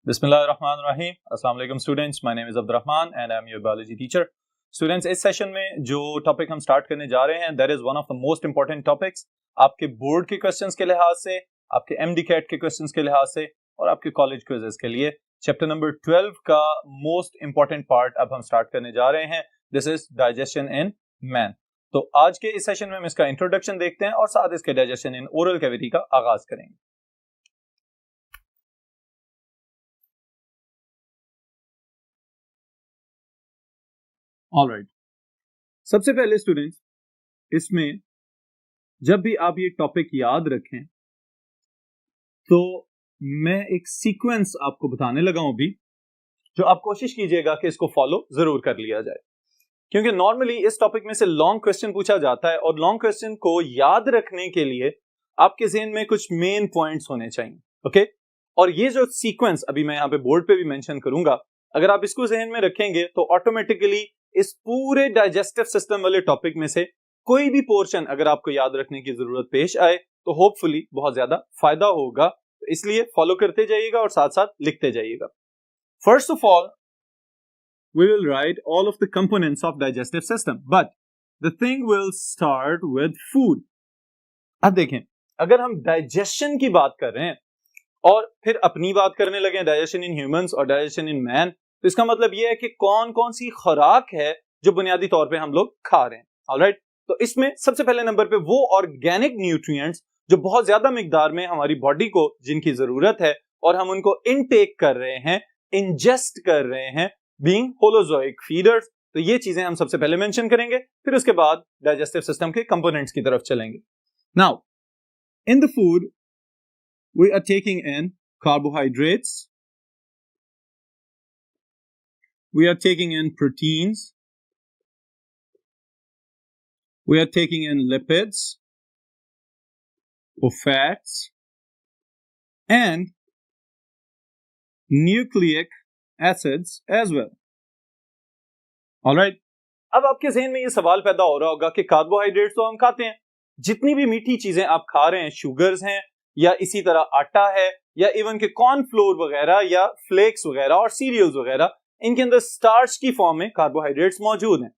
बिस्मिल्लाहिर्रहमानिर्रहीम। अस्सलाम वालेकुम students, my name is Abdul Rahman and I am your biology teacher. Students, इस सेशन में जो टॉपिक हम स्टार्ट करने जा रहे हैं that is one of the most important topics आपके बोर्ड के क्वेश्चंस के लिहाज से, आपके एमडीकैट के क्वेश्चंस के लिहाज से और आपके कॉलेज क्विज़ेस के लिए। चैप्टर नंबर 12 का मोस्ट इंपॉर्टेंट पार्ट अब हम स्टार्ट करने जा रहे हैं। This is digestion in man. तो आज के इस सेशन में हम इसका इंट्रोडक्शन देखते हैं और साथ इसके डाइजेशन इन ओरल कैविटी का आगाज करेंगे। ऑलराइट, सबसे पहले स्टूडेंट्स, इसमें जब भी आप ये टॉपिक याद रखें तो मैं एक सीक्वेंस आपको बताने लगा हूं अभी, जो आप कोशिश कीजिएगा कि इसको फॉलो जरूर कर लिया जाए, क्योंकि नॉर्मली इस टॉपिक में से लॉन्ग क्वेश्चन पूछा जाता है और लॉन्ग क्वेश्चन को याद रखने के लिए आपके ज़हन में कुछ मेन पॉइंट्स होने चाहिए। ओके, और ये जो सीक्वेंस अभी मैं यहाँ पे बोर्ड पे भी मेंशन करूंगा, अगर आप इसको ज़हन में रखेंगे तो ऑटोमेटिकली इस पूरे डाइजेस्टिव सिस्टम वाले टॉपिक में से कोई भी पोर्शन अगर आपको याद रखने की जरूरत पेश आए तो होपफुली बहुत ज्यादा फायदा होगा। तो इसलिए फॉलो करते जाइएगा और साथ साथ लिखते जाइएगा। First of all, we will write all of the components of digestive system, but the thing will start with food. अब देखें, अगर हम डाइजेशन की बात कर रहे हैं और फिर अपनी बात करने लगे डाइजेशन इन ह्यूमंस और डाइजेशन इन मैन, तो इसका मतलब यह है कि कौन कौन सी खुराक है जो बुनियादी तौर पे हम लोग खा रहे हैं। ऑलराइट, तो इसमें सबसे पहले नंबर पे वो ऑर्गेनिक न्यूट्रिएंट्स जो बहुत ज्यादा मिकदार में हमारी बॉडी को जिनकी जरूरत है और हम उनको इनटेक कर रहे हैं, इंजेस्ट कर रहे हैं, बीइंग होलोजोइक फीडर्स। तो ये चीजें हम सबसे पहले मेंशन करेंगे, फिर उसके बाद डाइजेस्टिव सिस्टम के कंपोनेंट्स की तरफ चलेंगे। Now in the food we are taking in carbohydrates, we are taking in proteins, we are taking in lipids or fats and nucleic acids as well. Alright, अब आपके ज़हन में ये सवाल पैदा हो रहा होगा कि कार्बोहाइड्रेट्स तो हम खाते हैं, जितनी भी मीठी चीजें आप खा रहे हैं, शुगर्स हैं या इसी तरह आटा है या इवन के कॉर्नफ्लोर वगैरह या फ्लेक्स वगैरह और सीरियल्स वगैरह, इनके अंदर स्टार्च की फॉर्म में कार्बोहाइड्रेट्स मौजूद हैं।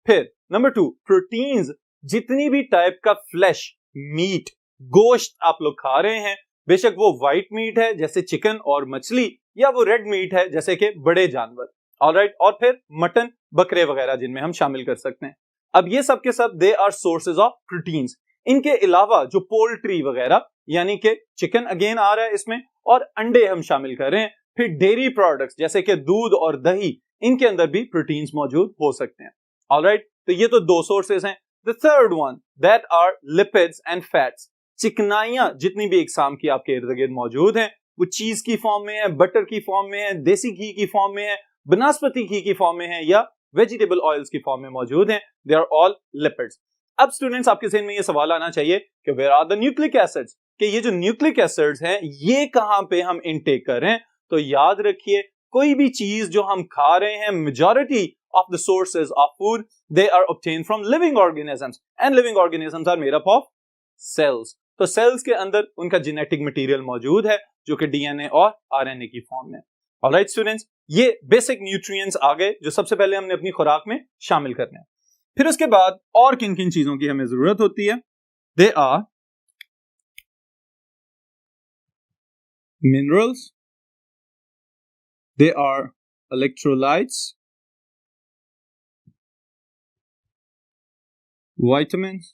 फिर नंबर 2, प्रोटीन्स, जितनी भी टाइप का फ्लैश, मीट, गोश्त आप लोग खा रहे हैं, बेशक वो व्हाइट मीट है जैसे चिकन और मछली या वो रेड मीट है जैसे कि बड़े जानवर। ऑलराइट, और फिर मटन, बकरे वगैरह जिनमें हम शामिल कर सकते हैं। अब ये सब के सब they are sources of proteins. इनके अलावा जो पोल्ट्री वगैरह यानी कि चिकन अगेन आ रहा है इसमें, और अंडे हम शामिल कर रहे हैं। फिर डेयरी प्रोडक्ट्स जैसे कि दूध और दही, इनके अंदर भी प्रोटीन्स मौजूद हो सकते हैं। ऑलराइट, तो ये तो दो सोर्सेज हैं। The third one that are lipids and fats. चिकनाइयां जितनी भी इकसाम की आपके इर्द गिर्द मौजूद हैं, वो चीज की फॉर्म में है, बटर की फॉर्म में है, देसी घी की फॉर्म में है, बनस्पति घी की फॉर्म में है या वेजिटेबल ऑयल्स की फॉर्म में मौजूद हैं। They are all lipids. अब स्टूडेंट्स, आपके ज़हन में ये सवाल आना चाहिए कि where are the nucleic acids, कि ये जो न्यूक्लिक एसिड्स हैं ये कहां पे हम इनटेक कर रहे हैं। तो याद रखिए, कोई भी चीज जो हम खा रहे हैं, majority of the sources of food they are obtained from living organisms and living organisms are made up of cells. तो सेल्स के अंदर उनका जेनेटिक मटेरियल मौजूद है जो कि डीएनए और आरएनए की फॉर्म में। ऑलराइट स्टूडेंट्स, ये बेसिक न्यूट्रिएंट्स आ गए जो सबसे पहले हमने अपनी खुराक में शामिल करने हैं। फिर उसके बाद और किन किन चीजों की हमें जरूरत होती है? They are minerals, they are electrolytes, vitamins.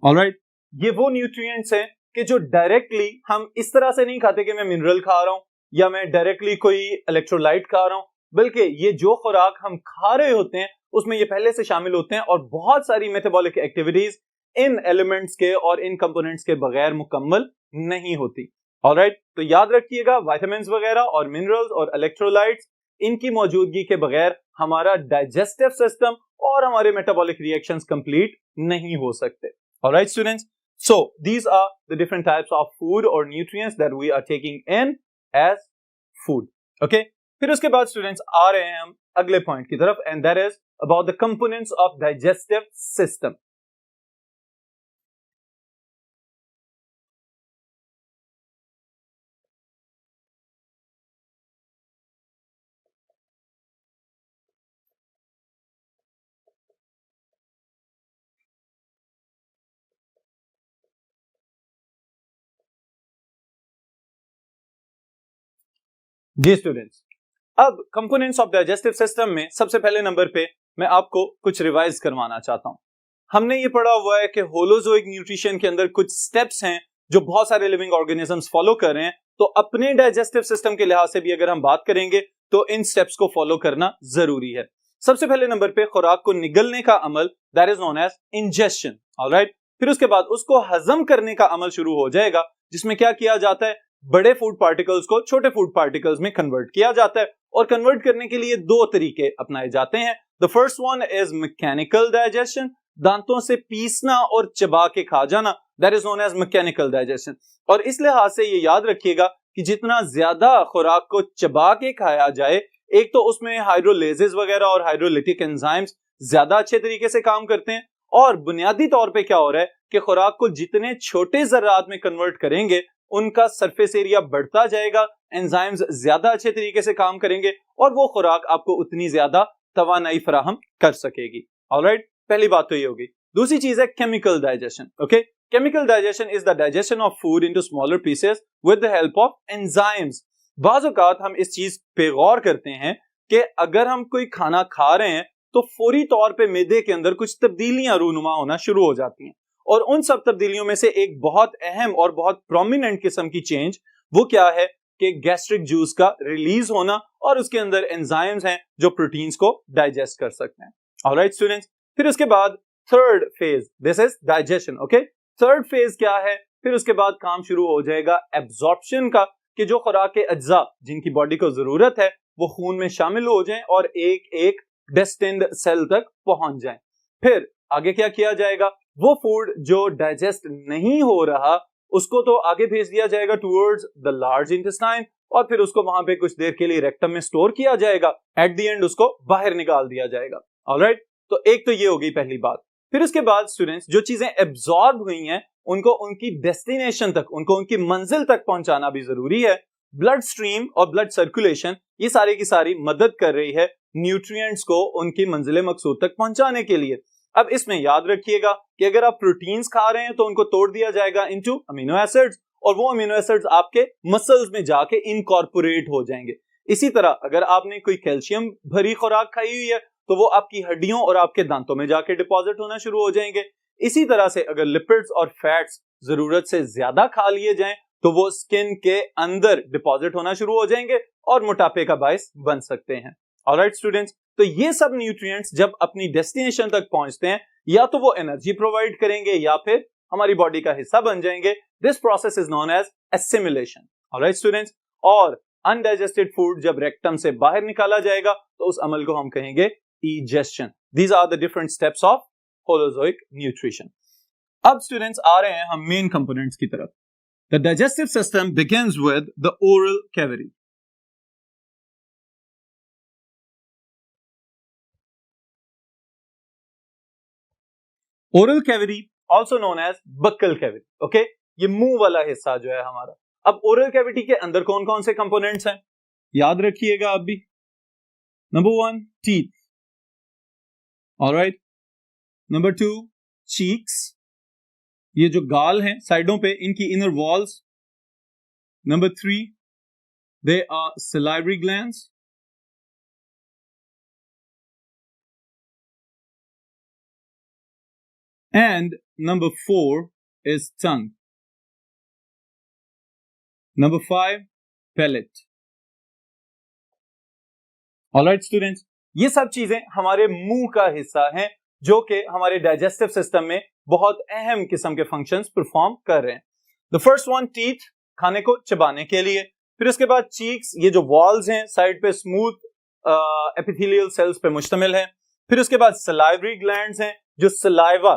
Alright, ये वो न्यूट्रिएंट्स हैं कि जो डायरेक्टली हम इस तरह से नहीं खाते कि मैं मिनरल खा रहा हूं या मैं डायरेक्टली कोई इलेक्ट्रोलाइट खा रहा हूं, बल्कि ये जो खुराक हम खा रहे होते हैं उसमें ये पहले से शामिल होते हैं और बहुत सारी मेटाबॉलिक एक्टिविटीज इन एलिमेंट्स के और इन कंपोनेंट्स के बगैर मुकम्मल नहीं होती। ऑलराइट, तो याद रखिएगा, विटामिन्स वगैरह और मिनरल्स और इलेक्ट्रोलाइट्स, इनकी मौजूदगी के बगैर हमारा डाइजेस्टिव सिस्टम और हमारे मेटाबॉलिक रिएक्शंस कंप्लीट नहीं हो सकते। Alright students, so these are the different types of food or nutrients that we are taking in as food. Okay, फिर उसके बाद स्टूडेंट्स आ रहे हैं हम अगले पॉइंट की तरफ, and that is about the components of digestive system. जी स्टूडेंट्स, अब कंपोनेंट्स ऑफ डाइजेस्टिव सिस्टम में सबसे पहले नंबर पे मैं आपको कुछ रिवाइज करवाना चाहता हूं। हमने ये पढ़ा हुआ है कि होलोजोइक न्यूट्रिशन के अंदर कुछ स्टेप्स हैं जो बहुत सारे लिविंग ऑर्गेनिजम्स फॉलो कर रहे हैं। तो अपने डाइजेस्टिव सिस्टम के लिहाज से भी अगर हम बात करेंगे तो इन स्टेप्स को फॉलो करना जरूरी है। सबसे पहले नंबर पे खुराक को निगलने का अमल, that is known as ingestion. Alright, फिर उसके बाद उसको हजम करने का अमल शुरू हो जाएगा, जिसमें क्या किया जाता है, बड़े फूड पार्टिकल्स को छोटे फूड पार्टिकल्स में कन्वर्ट किया जाता है। और कन्वर्ट करने के लिए दो तरीके अपनाए जाते हैं। The first one is mechanical digestion, दांतों से पीसना और चबा के खा जाना, that is known as mechanical digestion. और इस लिहाज से ये याद रखिएगा कि जितना ज्यादा खुराक को चबा के खाया जाए, एक तो उसमें हाइड्रोलेजेस वगैरह और हाइड्रोलिटिक एंजाइम्स ज्यादा अच्छे तरीके से काम करते हैं। और बुनियादी तौर पे क्या हो रहा है कि खुराक को जितने छोटे जर्रात में कन्वर्ट करेंगे, उनका सरफेस एरिया बढ़ता जाएगा, एंजाइम्स ज्यादा अच्छे तरीके से काम करेंगे और वो खुराक आपको उतनी ज्यादा तवानाई फराहम कर सकेगी। ऑलराइट, पहली बात तो ये होगी। दूसरी चीज है chemical digestion. Okay, chemical digestion is the digestion of food into smaller pieces with the help of enzymes. बाज़ औक़ात हम इस चीज पे गौर करते हैं कि अगर हम कोई खाना खा रहे हैं तो फौरी तौर पे मैदे के अंदर कुछ तब्दीलियां रूनुमा होना शुरू हो जाती हैं। और उन सब तब्दीलियों में से एक बहुत अहम और बहुत प्रोमिनेंट किस्म की चेंज वो क्या है कि गैस्ट्रिक जूस का रिलीज होना, और उसके अंदर एंजाइम्स हैं जो प्रोटीन्स को डाइजेस्ट कर सकते हैं। ऑलराइट स्टूडेंट्स, फिर उसके बाद third phase, this is digestion. Okay, third phase क्या है, फिर उसके बाद काम शुरू हो जाएगा एब्जॉर्प्शन का, कि जो खुराक के अज्जा जिनकी बॉडी को जरूरत है वो खून में शामिल हो जाएं और एक एक डेस्टिन्ड सेल तक पहुंच जाएं। फिर आगे क्या किया जाएगा, वो फूड जो डाइजेस्ट नहीं हो रहा उसको तो आगे भेज दिया जाएगा टुवर्ड्स द लार्ज इंटेस्टाइन, और फिर उसको वहां पे कुछ देर के लिए रेक्टम में स्टोर किया जाएगा। एट द एंड उसको बाहर निकाल दिया जाएगा। ऑलराइट, तो एक तो ये हो गई पहली बात। फिर उसके बाद स्टूडेंट्स, जो चीजें एब्जॉर्ब हुई हैं उनको उनकी डेस्टिनेशन तक, उनको उनकी मंजिल तक पहुंचाना भी जरूरी है। ब्लड स्ट्रीम और ब्लड सर्कुलेशन ये सारी की सारी मदद कर रही है न्यूट्रिएंट्स को उनकी मंजिल मकसूद तक पहुंचाने के लिए। अब इसमें याद रखिएगा कि अगर आप प्रोटीन्स खा रहे हैं तो उनको तोड़ दिया जाएगा इनटू अमीनो एसिड्स, और वो अमीनो एसिड्स आपके मसल्स में जाके इनकॉर्पोरेट हो जाएंगे। इसी तरह अगर आपने कोई कैल्शियम भरी खुराक खाई हुई है तो वो आपकी हड्डियों और आपके दांतों में जाके डिपॉजिट होना शुरू हो जाएंगे। इसी तरह से अगर लिपिड्स और फैट्स जरूरत से ज्यादा खा लिए जाएं तो वो स्किन के अंदर डिपॉजिट होना शुरू हो जाएंगे और मोटापे का बायस बन सकते हैं। ऑलराइट स्टूडेंट्स, तो ये सब न्यूट्रिएंट्स जब अपनी डेस्टिनेशन तक पहुंचते हैं, या तो वो एनर्जी प्रोवाइड करेंगे या फिर हमारी बॉडी का हिस्सा बन जाएंगे। This process is known as assimilation. Alright students, और अनडाइजेस्टेड फूड जब रेक्टम से बाहर निकाला जाएगा तो उस अमल को हम कहेंगे egestion. These are the different steps of holozoic nutrition. अब स्टूडेंट्स आ रहे हैं हम मेन कंपोनेंट्स की तरफ। The digestive system begins with the oral cavity. Oral cavity also known as buccal cavity. Okay, ये मुंह वाला हिस्सा जो है हमारा। अब ओरल कैविटी के अंदर कौन कौन से कंपोनेंट्स हैं याद रखिएगा आप भी। Number 1 teeth, alright. Number 2 cheeks, ये जो गाल हैं साइडों पे इनकी inner walls. Number 3 they are salivary glands. And number 4 is tongue. Number 5 palate. Alright students, ये सब चीजें हमारे मुंह का हिस्सा हैं जो कि हमारे डाइजेस्टिव सिस्टम में बहुत अहम किस्म के फंक्शंस परफॉर्म कर रहे हैं। The first one teeth, खाने को चबाने के लिए। फिर उसके बाद cheeks, ये जो वॉल्स हैं साइड पे स्मूथ एपिथेलियल सेल्स पे मुश्तमिल है। फिर उसके बाद सलाइवरी ग्लैंड्स हैं जो सलाइवा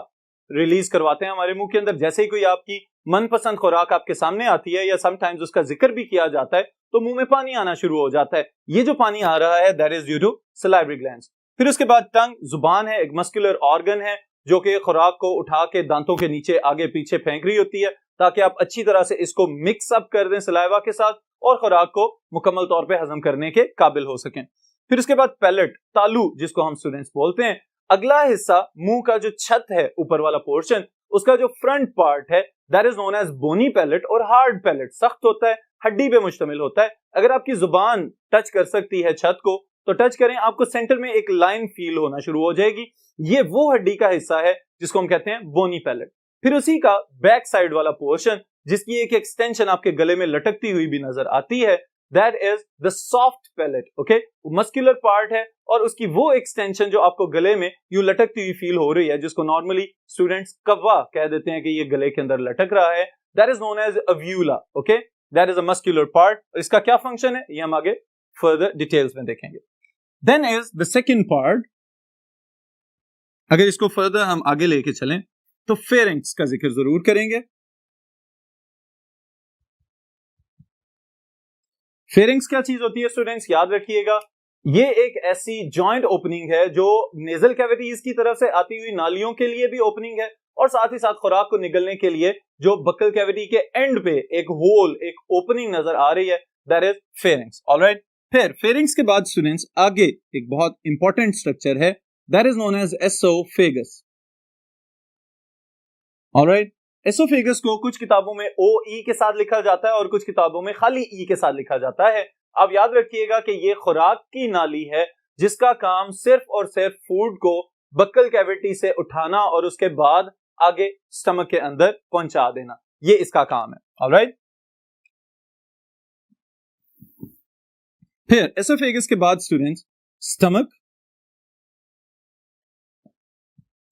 रिलीज करवाते हैं हमारे मुंह के अंदर। जैसे ही कोई आपकी मनपसंद खुराक आपके सामने आती है या समटाइम्स उसका जिक्र भी किया जाता है तो मुंह में पानी आना शुरू हो जाता है। ये जो पानी आ रहा है that is due to salivary glands. फिर उसके बाद टंग, जुबान है, एक मस्कुलर ऑर्गन है जो कि खुराक को उठा के दांतों के नीचे आगे पीछे फेंक रही होती है ताकि आप अच्छी तरह से इसको मिक्स अप कर दें सलाइवा के साथ और खुराक को मुकम्मल तौर पे हजम करने के काबिल हो सकें। फिर उसके बाद पैलेट, तालू जिसको हम स्टूडेंट्स बोलते हैं। अगला हिस्सा मुंह का जो छत है, ऊपर वाला पोर्शन, उसका जो फ्रंट पार्ट है that is known as bony palate और हार्ड पैलेट। सख्त होता है, हड्डी पे मुश्तमिल होता है। अगर आपकी जुबान टच कर सकती है छत को तो टच करें, आपको सेंटर में एक लाइन फील होना शुरू हो जाएगी। ये वो हड्डी का हिस्सा है जिसको हम कहते हैं बोनी पैलेट। फिर उसी का बैक साइड वाला पोर्शन जिसकी एक एक्सटेंशन आपके गले में लटकती हुई भी नजर आती है, that is the soft palate. Okay, muscular part है और उसकी वो एक्सटेंशन जो आपको गले में यूं लटकती हुई फील हो रही है, जिसको नॉर्मली स्टूडेंट्स कव्वा कह देते हैं कि ये गले के अंदर लटक रहा है, that is known as uvula. Okay, that is a muscular part. इसका क्या फंक्शन है ये हम आगे फर्दर डिटेल्स में देखेंगे। Then is the second part, अगर इसको फर्दर हम आगे लेके चलें तो फेरिंक्स का जिक्र जरूर करेंगे। फेरिंक्स क्या चीज होती है स्टूडेंट्स, याद रखिएगा, ये एक ऐसी जॉइंट ओपनिंग है जो नेजल कैविटीज की तरफ से आती हुई नालियों के लिए भी ओपनिंग है और साथ ही साथ खुराक को निगलने के लिए जो बक्कल कैविटी के एंड पे एक होल, एक ओपनिंग नजर आ रही है, दैट इज फेरिंक्स। ऑलराइट, फिर फेरिंक्स के बाद स्टूडेंट्स आगे एक बहुत इंपॉर्टेंट स्ट्रक्चर है, that is known as oesophagus. Alright, oesophagus को कुछ किताबों में ओ ई के साथ लिखा जाता है और कुछ किताबों में खाली ई के साथ लिखा जाता है। आप याद रखिएगा कि ये खुराक की नाली है जिसका काम सिर्फ और सिर्फ फूड को बक्कल कैविटी से उठाना और उसके बाद आगे स्टमक के अंदर पहुंचा देना, ये इसका काम है। ऑलराइट, फिर एसोफेगस के बाद स्टूडेंट्स स्टमक,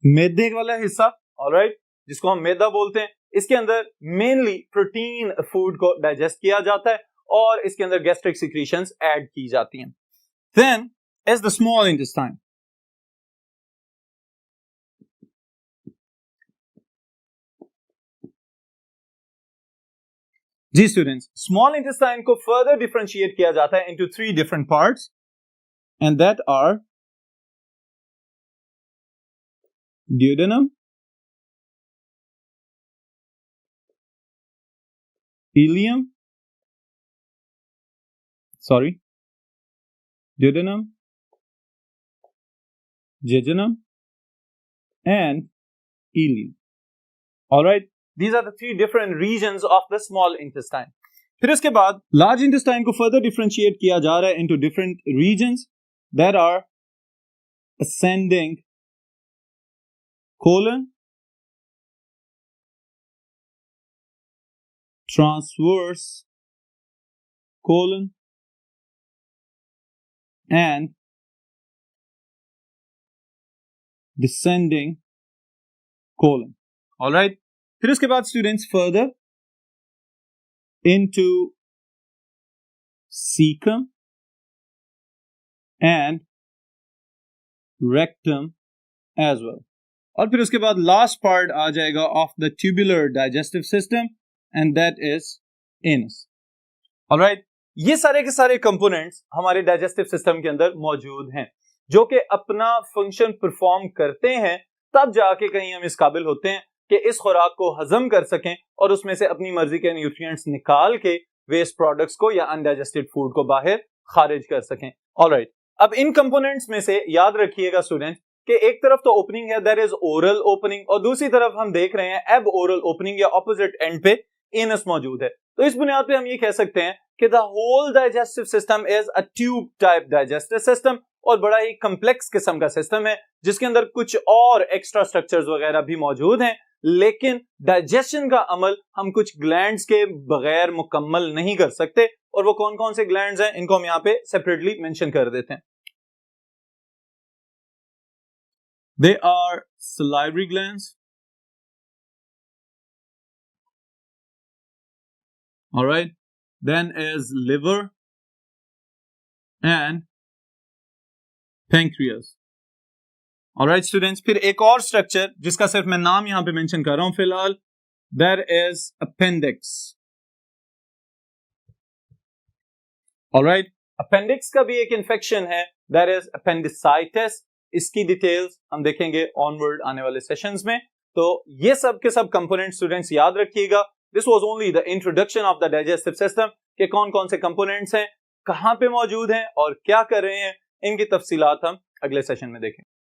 मैदे वाला हिस्सा, ऑलराइट, जिसको हम मैदा बोलते हैं, इसके अंदर मेनली प्रोटीन फूड को डाइजेस्ट किया जाता है और इसके अंदर गैस्ट्रिक सिक्रीशंस ऐड की जाती हैं। Then is the small intestine. जी स्टूडेंट्स, स्मॉल इंटेस्टाइन को फर्दर डिफरेंशिएट किया जाता है into 3 different parts and that are duodenum, ileum, duodenum, jejunum and ileum. All right, these are the 3 different regions of the small intestine. फिर इसके बाद large intestine को further differentiate किया जा रहा है into different regions that are ascending colon, transverse colon and descending colon. All right, फिर उसके बाद students further into cecum and rectum as well. और फिर उसके बाद लास्ट पार्ट आ जाएगा of the tubular digestive system and that is anus. Alright, ये सारे के सारे कंपोनेंट्स हमारे डाइजेस्टिव सिस्टम के अंदर मौजूद हैं जो कि अपना फंक्शन परफॉर्म करते हैं, तब जाके कहीं हम इस काबिल होते हैं कि इस खुराक को हजम कर सकें और उसमें से अपनी मर्जी के न्यूट्रिएंट्स निकाल के वेस्ट प्रोडक्ट्स को या अनडाइजेस्टेड फूड को बाहर खारिज कर सकें। ऑलराइट, अब इन कंपोनेंट्स में से याद रखिएगा स्टूडेंट्स कि एक तरफ तो ओपनिंग है दैट इज ओरल ओपनिंग और दूसरी तरफ हम देख रहे हैं एब ओरल ओपनिंग या ऑपोजिट एंड पे एनस मौजूद है। तो इस बुनियाद पे हम ये कह सकते हैं कि the whole digestive system is a tube type digestive system और बड़ा ही कम्प्लेक्स किस्म का सिस्टम है जिसके अंदर कुछ और एक्स्ट्रा स्ट्रक्चर्स वगैरह भी मौजूद हैं, लेकिन डाइजेशन का अमल हम कुछ ग्लैंड्स के बगैर मुकम्मल नहीं कर सकते। और वो कौन कौन से ग्लैंड्स हैं इनको हम यहाँ पे सेपरेटली मेंशन कर देते हैं। They are salivary glands, all right, then is liver and pancreas. all right students, फिर एक और स्ट्रक्चर जिसका सिर्फ मैं नाम यहां पे मेंशन कर रहा हूं फिलहाल, there is appendix. all right, appendix का भी एक इन्फेक्शन है, there is appendicitis. इसकी डिटेल्स हम देखेंगे ऑनवर्ड आने वाले सेशंस में। तो ये सब के सब कंपोनेंट स्टूडेंट्स याद रखिएगा। This was only the introduction of the digestive system के कौन कौन से कंपोनेंट्स हैं, कहां पे मौजूद हैं और क्या कर रहे हैं, इनकी तफसीलात हम अगले सेशन में देखेंगे।